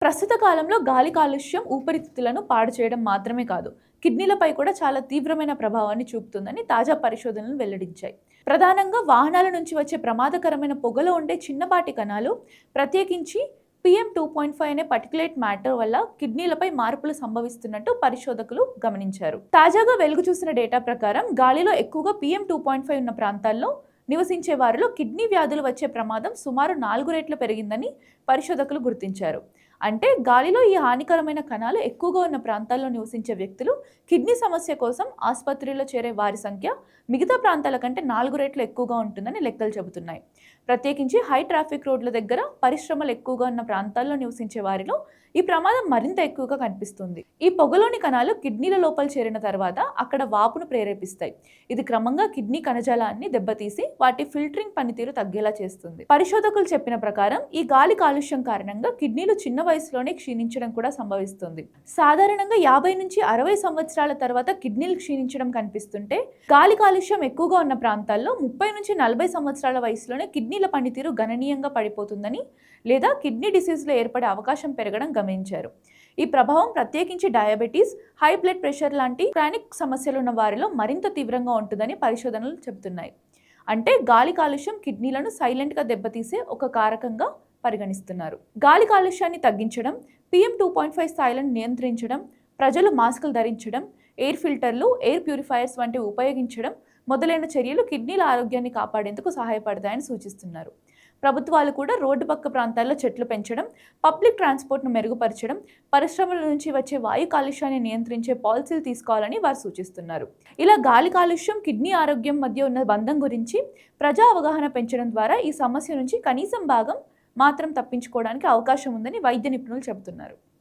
ప్రస్తుత కాలంలో గాలి కాలుష్యం ఊపిరితిత్తులను పాడు చేయడం మాత్రమే కాదు, కిడ్నీలపై కూడా చాలా తీవ్రమైన ప్రభావాన్ని చూపుతుందని తాజా పరిశోధనలు వెల్లడించాయి. ప్రధానంగా వాహనాల నుంచి వచ్చే ప్రమాదకరమైన పొగలో ఉండే చిన్నపాటి కణాలు, ప్రత్యేకించి PM2.5 అనే పర్టికులేట్ మ్యాటర్ వల్ల కిడ్నీలపై మార్పులు సంభవిస్తున్నట్టు పరిశోధకులు గమనించారు. తాజాగా వెలుగు చూసిన డేటా ప్రకారం గాలిలో ఎక్కువగా PM2.5 ఉన్న ప్రాంతాల్లో నివసించే వారిలో కిడ్నీ వ్యాధులు వచ్చే ప్రమాదం సుమారు 4 రెట్లు పెరిగిందని పరిశోధకులు గుర్తించారు. అంటే గాలిలో ఈ హానికరమైన కణాలు ఎక్కువగా ఉన్న ప్రాంతాల్లో నివసించే వ్యక్తులు కిడ్నీ సమస్య కోసం ఆసుపత్రిలో చేరే వారి సంఖ్య మిగతా ప్రాంతాల కంటే 4 రెట్లు ఎక్కువగా ఉంటుందని లెక్కలు చెబుతున్నాయి. ప్రత్యేకించి హై ట్రాఫిక్ రోడ్ల దగ్గర, పరిశ్రమలు ఎక్కువగా ఉన్న ప్రాంతాల్లో నివసించే వారిలో ఈ ప్రమాదం మరింత ఎక్కువగా కనిపిస్తుంది. ఈ పొగలోని కణాలు కిడ్నీల లోపల చేరిన తర్వాత అక్కడ వాపును ప్రేరేపిస్తాయి. ఇది క్రమంగా కిడ్నీ కణజాలాన్ని దెబ్బతీసి వాటి ఫిల్టరింగ్ పనితీరు తగ్గేలా చేస్తుంది. పరిశోధకులు చెప్పిన ప్రకారం ఈ గాలి కాలుష్యం కారణంగా కిడ్నీలు చిన్న వయసులోనే క్షీణించడం కూడా సంభవిస్తుంది. సాధారణంగా 50 నుంచి 60 సంవత్సరాల తర్వాత కిడ్నీలు క్షీణించడం కనిపిస్తుంటే, గాలి కాలుష్యం ఎక్కువగా ఉన్న ప్రాంతాల్లో 30 నుంచి 40 సంవత్సరాల వయసులోనే కిడ్నీల పనితీరు గణనీయంగా పడిపోతుందని, లేదా కిడ్నీ డిసీజ్లో ఏర్పడే అవకాశం పెరగడం గమనించారు. ఈ ప్రభావం ప్రత్యేకించి డయాబెటీస్, హై బ్లడ్ ప్రెషర్ లాంటి క్రానిక్ సమస్యలు ఉన్న వారిలో మరింత తీవ్రంగా ఉంటుందని పరిశోధనలు చెబుతున్నాయి. అంటే గాలి కాలుష్యం కిడ్నీలను సైలెంట్గా దెబ్బతీసే ఒక కారకంగా పరిగణిస్తున్నారు. గాలి కాలుష్యాన్ని తగ్గించడం, PM2.5 స్థాయిలను నియంత్రించడం, ప్రజలు మాస్కులు ధరించడం, ఎయిర్ ఫిల్టర్లు, ఎయిర్ ప్యూరిఫైయర్స్ వంటివి ఉపయోగించడం మొదలైన చర్యలు కిడ్నీల ఆరోగ్యాన్ని కాపాడేందుకు సహాయపడతాయని సూచిస్తున్నారు. ప్రభుత్వాలు కూడా రోడ్డు పక్క ప్రాంతాల్లో చెట్లు పెంచడం, పబ్లిక్ ట్రాన్స్పోర్ట్ను మెరుగుపరచడం, పరిశ్రమల నుంచి వచ్చే వాయు కాలుష్యాన్ని నియంత్రించే పాలసీలు తీసుకోవాలని వారు సూచిస్తున్నారు. ఇలా గాలి కాలుష్యం, కిడ్నీ ఆరోగ్యం మధ్య ఉన్న బంధం గురించి ప్రజా అవగాహన పెంచడం ద్వారా ఈ సమస్య నుంచి కనీసం భాగం మాత్రం తప్పించుకోవడానికి అవకాశం ఉందని వైద్య నిపుణులు చెబుతున్నారు.